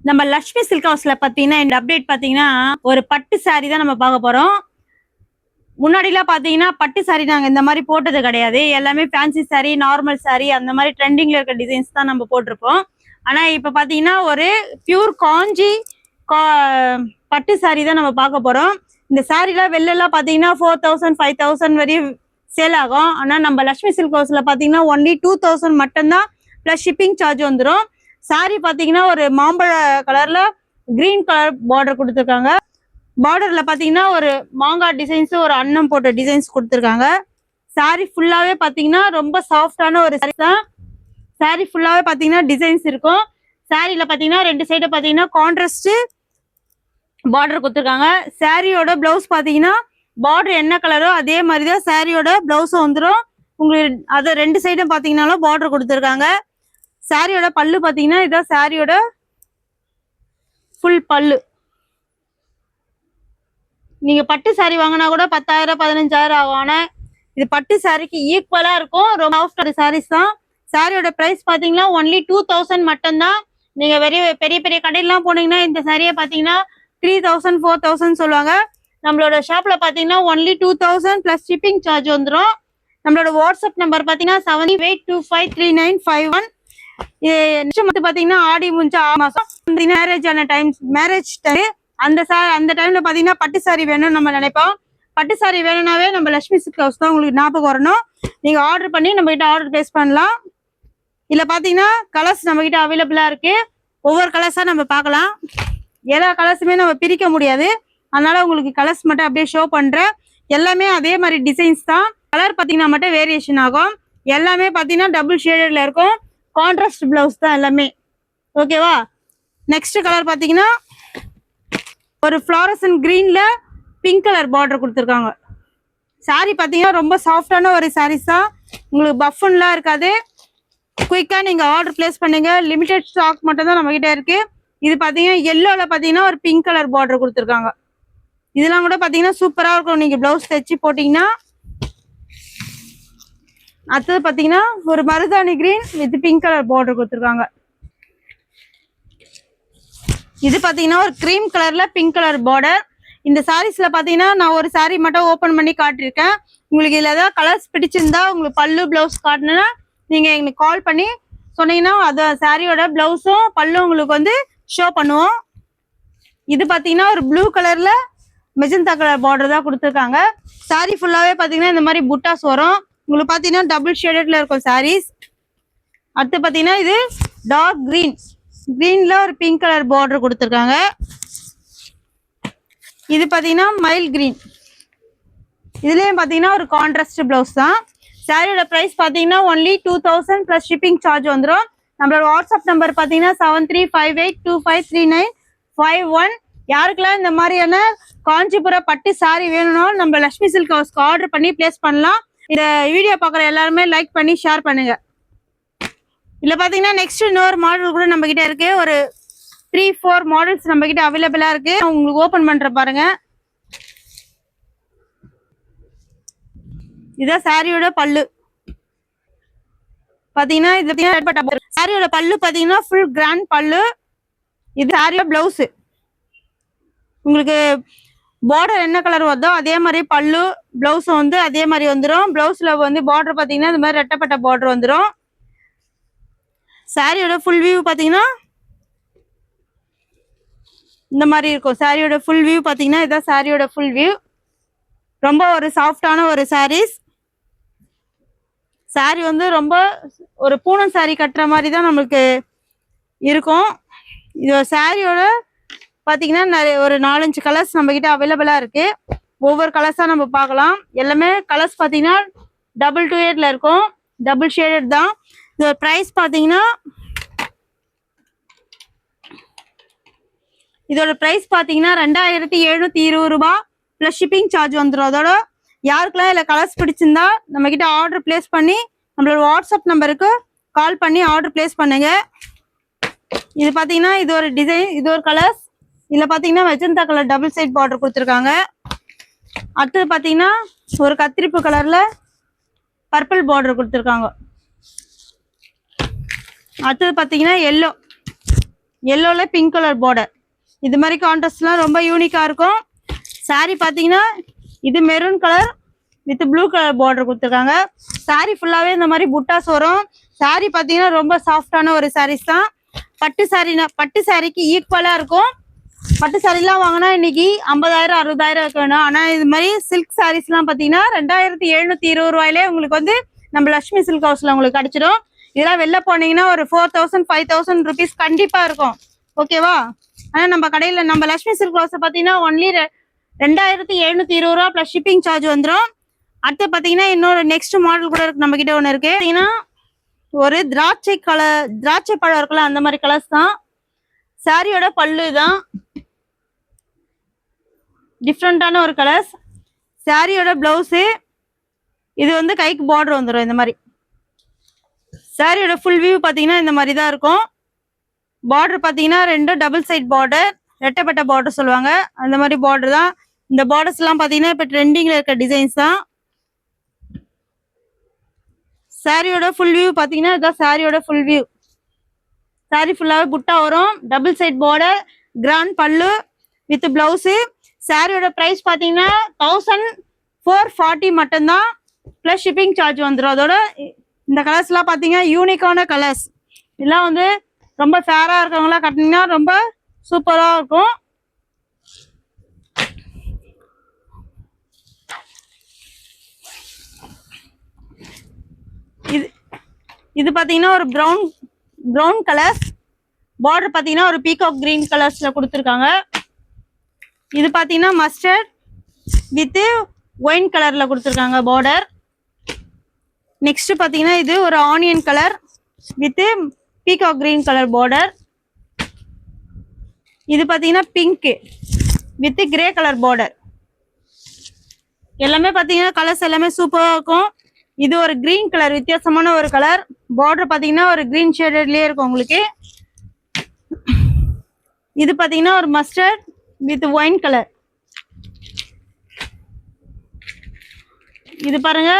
நம்ம லட்சுமி சில்க் ஹவுஸ்ல பாத்தீங்கன்னா இந்த அப்டேட் பாத்தீங்கன்னா ஒரு பட்டு சாரி தான் நம்ம பார்க்க போறோம். முன்னாடிலாம் பாத்தீங்கன்னா பட்டு சாரி நாங்க இந்த மாதிரி போட்டது கிடையாது. எல்லாமே ஃபேன்சி சாரி, நார்மல் சாரி அந்த மாதிரி ட்ரெண்டிங்ல இருக்க டிசைன்ஸ் தான் நம்ம போட்டிருப்போம். ஆனா இப்ப பாத்தீங்கன்னா ஒரு பியூர் காஞ்சி பட்டு சாரி தான் நம்ம பார்க்க போறோம். இந்த சாரிலாம் வெளிலலாம் பாத்தீங்கன்னா 4000 5000 வரையும் சேல் ஆகும். ஆனா நம்ம லட்சுமி சில்க் ஹவுஸ்ல பாத்தீங்கன்னா ஒன்லி 2000 மட்டும்தான், பிளஸ் ஷிப்பிங் சார்ஜ் வந்துடும். சாரி பாத்தீங்கன்னா ஒரு மாம்பழ கலர்ல கிரீன் கலர் பார்டர் கொடுத்துருக்காங்க. பார்டர்ல பாத்தீங்கன்னா ஒரு மாங்காய் டிசைன்ஸ், ஒரு அன்னம் போட்ட டிசைன்ஸ் கொடுத்துருக்காங்க. சாரி ஃபுல்லாவே பாத்தீங்கன்னா ரொம்ப சாஃப்டான ஒரு சாரி தான். சாரி ஃபுல்லாவே பாத்தீங்கன்னா டிசைன்ஸ் இருக்கும். சாரில பாத்தீங்கன்னா ரெண்டு சைடு பாத்தீங்கன்னா கான்ட்ராஸ்ட் பார்டர் கொடுத்துருக்காங்க. சாரியோட பிளவுஸ் பாத்தீங்கன்னா பார்டர் என்ன கலரோ அதே மாதிரிதான் சாரியோட பிளவுஸும் வந்துடும். உங்களுக்கு அது ரெண்டு சைடும் பாத்தீங்கன்னாலும் பார்டர் கொடுத்துருக்காங்க. சாரியோட பல்லு பாத்தீங்கன்னா இதான் சாரியோட ஃபுல் பல்லு. நீங்க பட்டு சாரி வாங்கினா கூட 10,000 15,000 ஆகும். ஆனா இது பட்டு சாரிக்கு ஈக்குவலா இருக்கும். ரொம்ப சாஃப்ட் சாரீஸ் தான். சாரியோட பிரைஸ் பாத்தீங்கன்னா ஒன்லி 2000 மட்டும்தான். நீங்க பெரிய பெரிய கடையெல்லாம் போனீங்கன்னா இந்த சாரியை பாத்தீங்கன்னா 3000 4000 சொல்லுவாங்க. நம்மளோட ஷாப்ல பாத்தீங்கன்னா ஒன்லி 2000 பிளஸ் ஷிப்பிங் சார்ஜ் வந்துடும். நம்மளோட வாட்ஸ்அப் நம்பர் பாத்தீங்கன்னா 78253951. நெக்ஸ்ட் மந்த் பாத்தீங்கன்னா ஆடி முடிஞ்ச மாசம் மேரேஜ் ஆன மேரேஜ் டைம் அந்த டைம்ல பாத்தீங்கன்னா பட்டு சாரி வேணும்னு நம்ம நினைப்போம். பட்டு சாரி வேணும்னாவே நம்ம லட்சுமி சில்க் ஹவுஸ் தான் உங்களுக்கு ஞாபகம் வரணும். நீங்க ஆர்டர் பண்ணி நம்ம கிட்ட ஆர்டர் பிளேஸ் பண்ணலாம். இதுல பாத்தீங்கன்னா கலர்ஸ் நம்ம கிட்ட அவைலபிளா இருக்கு. ஒவ்வொரு கலர்ஸா நம்ம பார்க்கலாம். எல்லா கலர்ஸுமே நம்ம பிரிக்க முடியாது, அதனால உங்களுக்கு கலர்ஸ் மட்டும் அப்படியே ஷோ பண்றேன். எல்லாமே அதே மாதிரி டிசைன்ஸ் தான். கலர் பாத்தீங்கன்னா மட்டும் வேரியேஷன் ஆகும். எல்லாமே பாத்தீங்கன்னா டபுள் ஷேடட்ல இருக்கும். கான்ட்ராஸ்ட் பிளவுஸ் தான் எல்லாமே. ஓகேவா? நெக்ஸ்ட் கலர் பாத்தீங்கன்னா ஒரு ஃப்ளாரசன் கிரீன்ல பிங்க் கலர் பார்டர் கொடுத்துருக்காங்க. சாரி பாத்தீங்கன்னா ரொம்ப சாஃப்டான ஒரு சாரீஸ் தான். உங்களுக்கு பஃபன்லாம் இருக்காது. குயிக்கா நீங்க ஆர்டர் பிளேஸ் பண்ணுங்க. லிமிடெட் ஸ்டாக் மட்டும் தான் நம்ம கிட்ட இருக்கு. இது பாத்தீங்கன்னா எல்லோல பாத்தீங்கன்னா ஒரு பிங்க் கலர் பார்டர் கொடுத்துருக்காங்க. இதெல்லாம் கூட பாத்தீங்கன்னா சூப்பரா இருக்கும் நீங்க பிளவுஸ் தைச்சு போட்டீங்கன்னா. அடுத்தது பாத்தீங்கன்னா ஒரு மருதாணி green with pink colour border கொடுத்துருக்காங்க. இது பாத்தீங்கன்னா ஒரு கிரீம் கலர்ல பிங்க் கலர் பார்டர். இந்த சாரீஸ்ல பாத்தீங்கன்னா நான் ஒரு சாரி மட்டும் ஓபன் பண்ணி காட்டிருக்கேன். உங்களுக்கு இதுல ஏதாவது கலர்ஸ் பிடிச்சிருந்தா உங்களுக்கு பல்லு பிளவுஸ் காட்டணும்னா நீங்க எங்களுக்கு கால் பண்ணி சொன்னீங்கன்னா அது சாரியோட பிளவுஸும் பல்லும் உங்களுக்கு வந்து ஷோ பண்ணுவோம். இது பாத்தீங்கன்னா ஒரு ப்ளூ கலர்ல மெஜந்தா கலர் பார்டர் தான் கொடுத்துருக்காங்க. சாரி ஃபுல்லாவே பாத்தீங்கன்னா இந்த மாதிரி புட்டாஸ் வரும். உங்களுக்கு பாத்தீங்கன்னா டபுள் ஷேடட்ல இருக்கும் சாரீஸ். அடுத்து பாத்தீங்கன்னா இது டார்க் கிரீன்ல ஒரு பிங்க் கலர் பார்டர் கொடுத்துருக்காங்க. இது பாத்தீங்கன்னா மைல் கிரீன். இதுலயும் பாத்தீங்கன்னா ஒரு கான்ட்ராஸ்ட் பிளவுஸ் தான். சாரியோட பிரைஸ் பாத்தீங்கன்னா ஒன்லி 2000 பிளஸ் ஷிப்பிங் சார்ஜ் வந்துடும். நம்மளோட வாட்ஸ்அப் நம்பர் பாத்தீங்கன்னா 7358253951. யாருக்கெல்லாம் இந்த மாதிரியான காஞ்சிபுரம் பட்டு சாரி வேணும்னா நம்ம லட்சுமி சில்க் ஹவுஸ்க்கு ஆர்டர் பண்ணி பிளேஸ் பண்ணலாம். இந்த வீடியோ பாக்குற எல்லாருமே லைக் பண்ணி ஷேர் பண்ணுங்க. இதுல பாத்தீங்கன்னா நெக்ஸ்ட் இன்னொரு மாடல் கூட நம்ம கிட்ட இருக்கு. ஒரு 3-4 மாடல்ஸ் நம்ம கிட்ட அவைலபிளா இருக்கு. உங்களுக்கு ஓபன் பண்ற பாருங்க. இதான் சாரியோட பல்லு. பாத்தீங்கன்னா இது சாரியோட பல்லு பாத்தீங்கன்னா ஃபுல் கிராண்ட் பல்லு. இது சாரியோட பிளவுஸ். உங்களுக்கு பார்டர் என்ன கலர் வருதோ அதே மாதிரி பல்லு பிளவுஸ் வந்து அதே மாதிரி வந்துடும். பிளவுஸ்ல வந்து பார்டர் பாத்தீங்கன்னா இந்த மாதிரி ரெட்டப்பட்ட பார்டர் வந்துடும். சாரியோட ஃபுல் வியூ பாத்தீங்கன்னா இந்த மாதிரி இருக்கும். சாரியோட ஃபுல் வியூ பாத்தீங்கன்னா இதான் சாரியோட ஃபுல் வியூ. ரொம்ப ஒரு சாஃப்டான ஒரு சாரீஸ். சாரி வந்து ரொம்ப ஒரு பூனம் சாரி கட்டுற மாதிரி தான் நம்மளுக்கு இருக்கும். இது சாரியோட பாத்தீங்கன்னா நிறைய ஒரு 4-5 கலர்ஸ் நம்ம கிட்ட அவைலபிளா இருக்கு. ஒவ்வொரு கலர்ஸா நம்ம பார்க்கலாம். எல்லாமே கலர்ஸ் பாத்தீங்கன்னா டபுள் 2/8ல இருக்கும். டபுள் ஷேடட் தான். இதோட பிரைஸ் பாத்தீங்கன்னா இதோட பிரைஸ் பாத்தீங்கன்னா 2720 ரூபாய் பிளஸ் ஷிப்பிங் சார்ஜ் வந்துடும். அதோட யாருக்கெல்லாம் இதுல கலர்ஸ் பிடிச்சிருந்தா நம்ம கிட்ட ஆர்டர் பிளேஸ் பண்ணி நம்மளோட வாட்ஸ்அப் நம்பருக்கு கால் பண்ணி ஆர்டர் பிளேஸ் பண்ணுங்க. இது பாத்தீங்கன்னா இது ஒரு டிசைன், இது ஒரு கலர்ஸ். இதுல பாத்தீங்கன்னா magenta colour double side border கொடுத்துருக்காங்க. அடுத்தது பாத்தீங்கன்னா ஒரு கத்திரிப்பு கலர்ல பர்பிள் பார்டர் கொடுத்துருக்காங்க. அடுத்தது பாத்தீங்கன்னா எல்லோ எல்லோல பிங்க் கலர் பார்டர். இது மாதிரி கான்ட்ராஸ்ட்லாம் ரொம்ப யூனிக்கா இருக்கும். சாரி பாத்தீங்கன்னா இது maroon colour with blue colour border கொடுத்துருக்காங்க. சாரி ஃபுல்லாவே இந்த மாதிரி புட்டாஸ் வரும். சாரி பாத்தீங்கன்னா ரொம்ப சாஃப்டான ஒரு சாரீஸ் தான். பட்டு சாரிக்கு ஈக்குவலா இருக்கும். பட்டு சாரிலாம் வாங்கினா இன்னைக்கு 50,000 60,000 இருக்கணும். ஆனா இது மாதிரி சில்க் சாரீஸ் எல்லாம் பாத்தீங்கன்னா 2720 ரூபாயிலே உங்களுக்கு வந்து நம்ம லட்சுமி சில்க் ஹவுஸ்ல உங்களுக்கு கிடைச்சிடும். இதெல்லாம் வெளில போனீங்கன்னா ஒரு 4000 5000 ருபீஸ் கண்டிப்பா இருக்கும். ஓகேவா? ஆனா நம்ம கடையில நம்ம லட்சுமி சில்க் ஹவுஸ் பாத்தீங்கன்னா ஒன்லி 2720 ரூபா பிளஸ் ஷிப்பிங் சார்ஜ் வந்துடும். அடுத்து பாத்தீங்கன்னா இன்னொரு நெக்ஸ்ட் மாடல் கூட இருக்கு, நம்ம கிட்ட ஒண்ணு இருக்கு. பாத்தீங்கன்னா ஒரு திராட்சை பழம் இருக்குல்ல, அந்த மாதிரி கலர்ஸ் தான். சாரியோட பல்லு தான் டிஃப்ரெண்டான ஒரு கலர்ஸ். சாரியோட பிளவுஸ் இது வந்து கைக்கு பார்டர் வந்துடும் இந்த மாதிரி. சாரியோட ஃபுல் வியூ பாத்தீங்கன்னா இந்த மாதிரி தான் இருக்கும். பார்டர் பாத்தீங்கன்னா 2 டபுள் சைட் பார்டர், ரெட்டைப்பட்ட பார்டர் சொல்லுவாங்க, அந்த மாதிரி பார்டர் தான். இந்த பார்டர்ஸ் எல்லாம் பாத்தீங்கன்னா இப்ப ட்ரெண்டிங்ல இருக்க டிசைன்ஸ் தான். சாரியோட ஃபுல் வியூ பாத்தீங்கன்னா இதுதான் சாரியோட ஃபுல் வியூ. சாரி ஃபுல்லாவே புட்டா வரும், டபுள் சைட் பார்டர், கிராண்ட் பல்லு வித் பிளவுஸ். சாரியோட பிரைஸ் பாத்தீங்கன்னா 1440 மட்டும்தான் பிளஸ் ஷிப்பிங் சார்ஜ் வந்துடும். அதோட இந்த கலர்ஸ் எல்லாம் பாத்தீங்கன்னா யூனிக்கான கலர்ஸ். இதெல்லாம் வந்து ரொம்ப ஃபேரா இருக்கவங்களா கட்டினீங்கன்னா ரொம்ப சூப்பரா இருக்கும். இது பாத்தீங்கன்னா ஒரு ப்ரௌன் கலர் பார்டர் பாத்தீங்கன்னா ஒரு பீகாக் கிரீன் கலர்ஸ்ல கொடுத்துருக்காங்க. இது பாத்தீங்கன்னா மஸ்டர்ட் வித் ஒயின் கலர்ல கொடுத்துருக்காங்க பார்டர். நெக்ஸ்ட் பாத்தீங்கன்னா இது ஒரு onion colour with peacock green colour border. இது பாத்தீங்கன்னா pink with grey colour border. எல்லாமே பாத்தீங்கன்னா கலர்ஸ் எல்லாமே சூப்பரா இருக்கும். இது ஒரு கிரீன் கலர், வித்தியாசமான ஒரு கலர். பார்டர் பாத்தீங்கன்னா ஒரு கிரீன் ஷேடட்லயே இருக்கும் உங்களுக்கு. இது பாத்தீங்கன்னா ஒரு மஸ்டர்ட் வித் ஒயின் கலர். இது பாருங்க,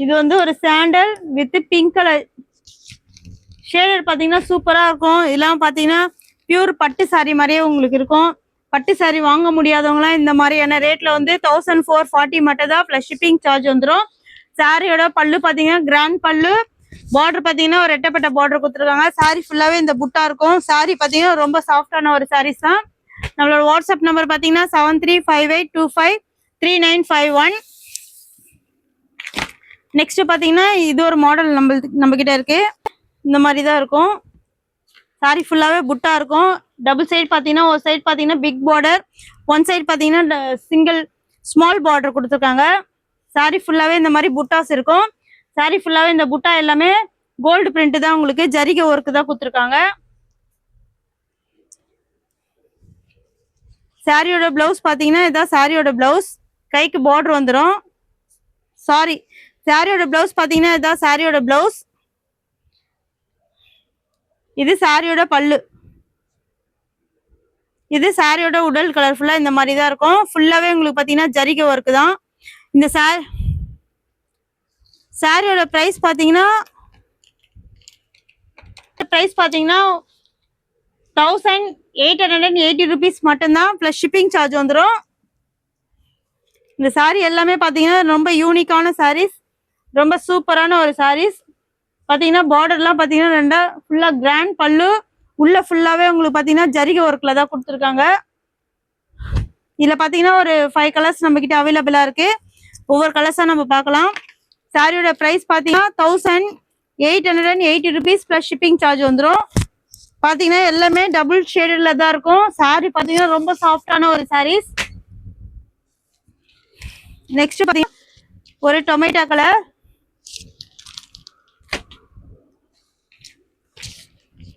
இது வந்து ஒரு sandal with pink colour shaded. பாத்தீங்கன்னா சூப்பரா இருக்கும். இதெல்லாம் பாத்தீங்கன்னா பியூர் பட்டு சாரி மாதிரியே உங்களுக்கு இருக்கும். பட்டு சாரி வாங்க முடியாதவங்களாம் இந்த மாதிரியான ரேட்ல வந்து 1440 மட்டும் தான் பிளஸ் ஷிப்பிங் சார்ஜ் வந்துடும். சாரியோட பல்லு பாத்தீங்கன்னா கிராண்ட் பல்லு, பார்டர் பாத்தீங்கன்னா ஒரு ரெட்டைப்பட்ட பார்டர் கொடுத்துருக்காங்க. சாரி ஃபுல்லாவே இந்த புட்டா இருக்கும். சாரி பாத்தீங்கன்னா ரொம்ப சாஃப்டான ஒரு சாரீஸ் தான். நம்மளோட வாட்ஸ்அப் நம்பர் பாத்தீங்கன்னா 7358253951. நெக்ஸ்ட் பாத்தீங்கன்னா இது ஒரு மாடல் நம்ம கிட்ட இருக்கு. இந்த மாதிரி தான் இருக்கும். சாரி ஃபுல்லாவே புட்டா இருக்கும். டபுள் சைடு பாத்தீங்கன்னா ஒரு சைடு பாத்தீங்கன்னா பிக் பார்டர், ஒன் சைடு பாத்தீங்கன்னா சிங்கிள் ஸ்மால் பார்டர் கொடுத்துருக்காங்க. சாரி ஃபுல்லாவே இந்த மாதிரி புட்டாஸ் இருக்கும். சாரி ஃபுல்லாவே இந்த புட்டா எல்லாமே கோல்டு பிரிண்ட் தான், உங்களுக்கு ஜரிகை ஒர்க் தான் கொடுத்துருக்காங்க. சாரியோட பிளவுஸ் பாத்தீங்கன்னா இதான் சாரியோட பிளவுஸ், கைக்கு பார்டர் வந்துடும். சாரியோட பிளவுஸ் பாத்தீங்கன்னா இதான் சாரியோட பிளவுஸ். இது சாரியோட பல்லு. இது சாரியோட உடல் கலர் ஃபுல்லா இந்த மாதிரி தான் இருக்கும். ஃபுல்லாவே உங்களுக்கு பாத்தீங்கன்னா ஜரிகை ஒர்க் தான். இந்த சாரியோட பிரைஸ் பாத்தீங்கன்னா 1880 ருபீஸ் மட்டும்தான் பிளஸ் ஷிப்பிங் சார்ஜ் வந்துடும். இந்த சாரி எல்லாமே பாத்தீங்கன்னா ரொம்ப யூனிக்கான சாரீஸ், ரொம்ப சூப்பரான ஒரு சாரீஸ். பாத்தீங்கன்னா பார்டர்லாம் பாத்தீங்கன்னா ரெண்டா ஃபுல்லா கிராண்ட் பல்லு, உள்ள ஃபுல்லாவே உங்களுக்கு பாத்தீங்கன்னா ஜரிகை ஒர்க்ல தான் கொடுத்துருக்காங்க. இதுல பாத்தீங்கன்னா ஒரு 5 கலர்ஸ் நம்ம கிட்ட அவைலபிளா இருக்கு. ஒவ்வொரு கலர்ஸா நம்ம பார்க்கலாம். சாரியோட பிரைஸ் பாத்தீங்கன்னா 1880 ருபீஸ் பிளஸ் ஷிப்பிங் சார்ஜ் வந்துடும். பாத்தீங்கன்னா எல்லாமே டபுள் ஷேடட்ல தான் இருக்கும். சாரி பாத்தீங்கன்னா ரொம்ப சாஃப்டான ஒரு சாரீஸ். நெக்ஸ்ட் பாத்தீங்கன்னா ஒரு டொமேட்டோ கலர்.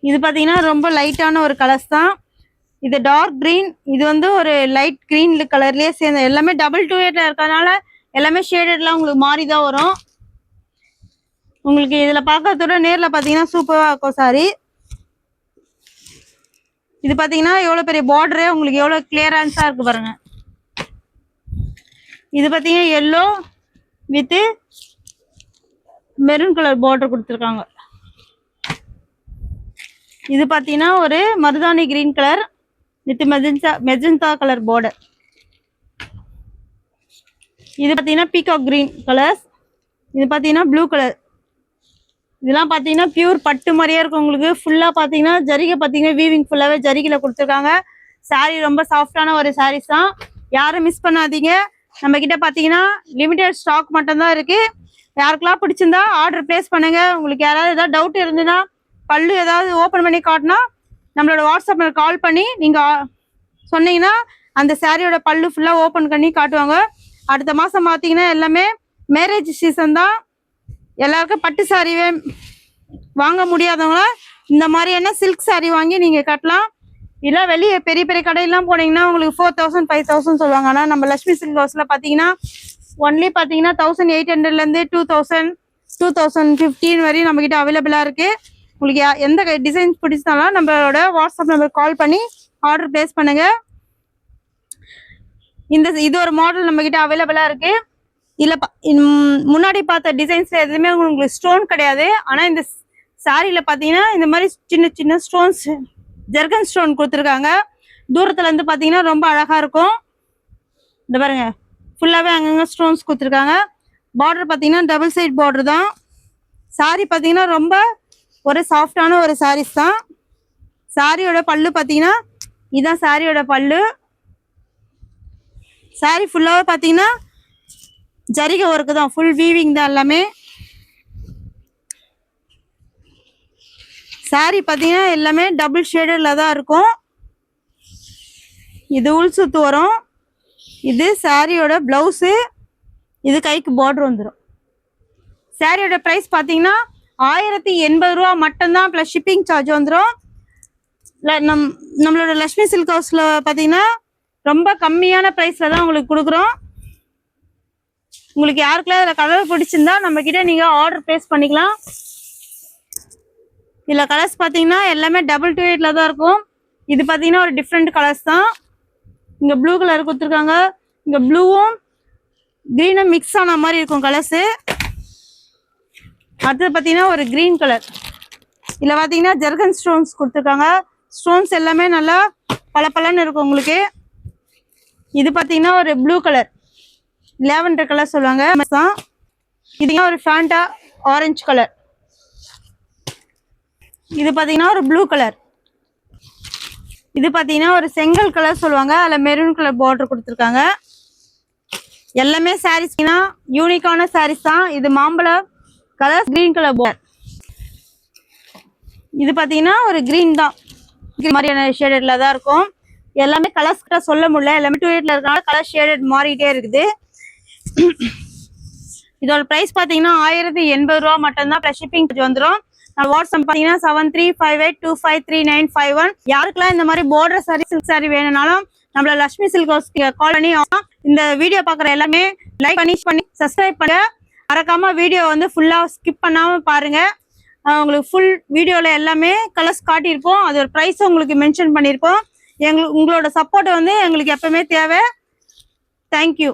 இது பாத்தீங்கன்னா ரொம்ப லைட்டான ஒரு கலர்ஸ் தான். இது டார்க் கிரீன், இது வந்து ஒரு லைட் கிரீன் கலர்லயே சேர்ந்த எல்லாமே டபுள் 2 இருக்கறனால எல்லாமே ஷேடட்லாம் உங்களுக்கு மாறி தான் வரும். உங்களுக்கு இதுல பாக்கிறதோட நேர்ல பாத்தீங்கன்னா சூப்பரா இருக்கும் சாரி. இது பாத்தீங்கன்னா எவ்வளவு பெரிய பார்டரே உங்களுக்கு எவ்வளவு கிளியரன்ஸா இருக்கு பாருங்க. இது பாத்தீங்கன்னா yellow with maroon colour border கொடுத்துருக்காங்க. இது பாத்தீங்கன்னா ஒரு மருதாணி green colour with magenta colour border. இது பாத்தீங்கன்னா பீகாக் கிரீன் கலர்ஸ். இது பாத்தீங்கன்னா ப்ளூ கலர். இதெல்லாம் பாத்தீங்கன்னா பியூர் பட்டு மாதிரியே இருக்கும் உங்களுக்கு. ஃபுல்லா பாத்தீங்கன்னா ஜரிகை பாத்தீங்கன்னா வீவிங் ஃபுல்லாவே ஜரிகையில கொடுத்துருக்காங்க. சாரி ரொம்ப சாஃப்டான ஒரு சாரீஸ் தான், யாரும் மிஸ் பண்ணாதீங்க. நம்ம கிட்ட பாத்தீங்கன்னா லிமிடெட் ஸ்டாக் மட்டும் தான் இருக்கு. யாருக்கெல்லாம் பிடிச்சிருந்தா ஆர்டர் பிளேஸ் பண்ணுங்க. உங்களுக்கு யாராவது ஏதாவது டவுட் இருந்ததுன்னா, பல்லு ஏதாவது ஓப்பன் பண்ணி காட்டினா நம்மளோட வாட்ஸ்அப்ல கால் பண்ணி நீங்க சொன்னீங்கன்னா அந்த சாரியோட பல்லு ஃபுல்லா ஓப்பன் பண்ணி காட்டுவாங்க. அடுத்த மாசம் பாத்தீங்கன்னா எல்லாமே மேரேஜ் சீசன் தான். எல்லாருக்கும் பட்டு சாரிவே வாங்க முடியாதவங்கள இந்த மாதிரியான சில்க் சாரி வாங்கி நீங்க கட்டலாம். இல்லை வெளியே பெரிய பெரிய கடையெல்லாம் போனீங்கன்னா உங்களுக்கு 4000 5000 சொல்லுவாங்க. ஆனால் நம்ம லட்சுமி சில்க் ஹவுஸ்ல பாத்தீங்கன்னா ஒன்லி பாத்தீங்கன்னா 1800 2000 2015 வரையும் நம்ம கிட்ட அவைலபிளா இருக்கு. உங்களுக்கு எந்த டிசைன்ஸ் பிடிச்சாலும் நம்மளோட வாட்ஸ்அப் நம்பர் கால் பண்ணி ஆர்டர் பிளேஸ் பண்ணுங்க. இது ஒரு மாடல் நம்ம கிட்ட அவைலபிளா இருக்கு. இல்ல முன்னாடி பார்த்த டிசைன்ஸ்ல எதுவுமே உங்களுக்கு ஸ்டோன் கிடையாது. ஆனா இந்த சாரியில பாத்தீங்கன்னா இந்த மாதிரி சின்ன சின்ன ஸ்டோன்ஸ் ஜெர்கன் ஸ்டோன் கொடுத்துருக்காங்க. தூரத்துல இருந்து பாத்தீங்கன்னா ரொம்ப அழகா இருக்கும். இந்த பாருங்க ஃபுல்லாவே அங்கங்க ஸ்டோன்ஸ் கொடுத்துருக்காங்க. பார்டர் பாத்தீங்கன்னா டபுள் சைட் பார்டர் தான். சாரி பாத்தீங்கன்னா ரொம்ப ஒரு சாஃப்டான ஒரு சாரீஸ் தான். சாரியோட பல்லு பாத்தீங்கன்னா இதுதான் சாரியோட பல்லு. சாரி ஃபுல்லாவே பாத்தீங்கன்னா ஜரிகை ஒர்க்கு தான், ஃபுல் வீவிங் தான் எல்லாமே. சாரி பாத்தீங்கன்னா எல்லாமே டபுள் ஷேடர்ல தான் இருக்கும். இது உள் சுத்து வரும். இது சாரியோட பிளவுஸு. இது கைக்கு பார்டர் வந்துடும். சாரியோட பிரைஸ் பாத்தீங்கன்னா 1080 ரூபா மட்டும்தான், பிளஸ் ஷிப்பிங் சார்ஜ் வந்துடும். நம்மளோட லட்சுமி சில்க் ஹவுஸ்ல பாத்தீங்கன்னா ரொம்ப கம்மியான பிரைஸ்ல தான் உங்களுக்கு கொடுக்குறோம். உங்களுக்கு யாருக்கெல்லாம் இதில் கலர் பிடிச்சிருந்தா நம்ம கிட்ட நீங்க ஆர்டர் பிளேஸ் பண்ணிக்கலாம். இதில் கலர்ஸ் பார்த்தீங்கன்னா எல்லாமே டபுள் டு 8ல தான் இருக்கும். இது பார்த்தீங்கன்னா ஒரு டிஃப்ரெண்ட் கலர்ஸ் தான். இங்கே ப்ளூ கலர் கொடுத்துருக்காங்க. இங்கே ப்ளூவும் க்ரீனும் மிக்ஸ் ஆன மாதிரி இருக்கும் கலர்ஸு. அடுத்தது பார்த்தீங்கன்னா ஒரு க்ரீன் கலர். இதில் பார்த்தீங்கன்னா ஜெர்கன் ஸ்டோன்ஸ் கொடுத்துருக்காங்க. ஸ்டோன்ஸ் எல்லாமே நல்லா பளபளன்னு இருக்கும் உங்களுக்கு. இது பார்த்தீங்கன்னா ஒரு ப்ளூ கலர், லேவண்டர் கலர் சொல்லுவாங்க. இது ஒரு ஃபேண்டா ஆரஞ்சு கலர். இது பார்த்தீங்கன்னா ஒரு ப்ளூ கலர். இது பார்த்தீங்கன்னா ஒரு செங்கல் கலர் சொல்லுவாங்க. அதில் மெரூன் கலர் பார்டர் கொடுத்துருக்காங்க. எல்லாமே சாரீஸ்னா யூனிக்கான சாரீஸ் தான். இது மாம்பழ கலர், கிரீன் கலர் பார்டர். இது பார்த்தீங்கன்னா ஒரு கிரீன் தான், மாதிரியான ஷேடட்ல தான் இருக்கும். எல்லாமே கலர்ஸ் கிட்ட சொல்ல முடியல, எல்லாமே 2/8ல இருக்கனால கலர் ஷேடட் மாறிட்டே இருக்குது. இதோட பிரைஸ் பாத்தீங்கன்னா 1080 ரூபா மட்டும்தான், பிளஸ் ஷிப்பிங் வந்துடும். வாட்ஸ்அப் பாத்தீங்கன்னா 7358253951. யாருக்கெல்லாம் இந்த மாதிரி பார்டர் சாரி சில்க் சாரி வேணும்னாலும் நம்மள லட்சுமி சில்க் ஹவுஸ் கால் பண்ணி இந்த வீடியோ பாக்குற எல்லாமே லைக் பண்ணி சப்ஸ்கிரைப் பண்ணுங்க. மறக்காம வீடியோ வந்து ஃபுல்லா ஸ்கிப் பண்ணாம பாருங்க. உங்களுக்கு ஃபுல் வீடியோல எல்லாமே கலர்ஸ் காட்டியிருப்போம். அதோட பிரைஸ் உங்களுக்கு மென்ஷன் பண்ணியிருப்போம். உங்களோட சப்போர்ட் வந்து எங்களுக்கு எப்பவுமே தேவை. தேங்க்யூ.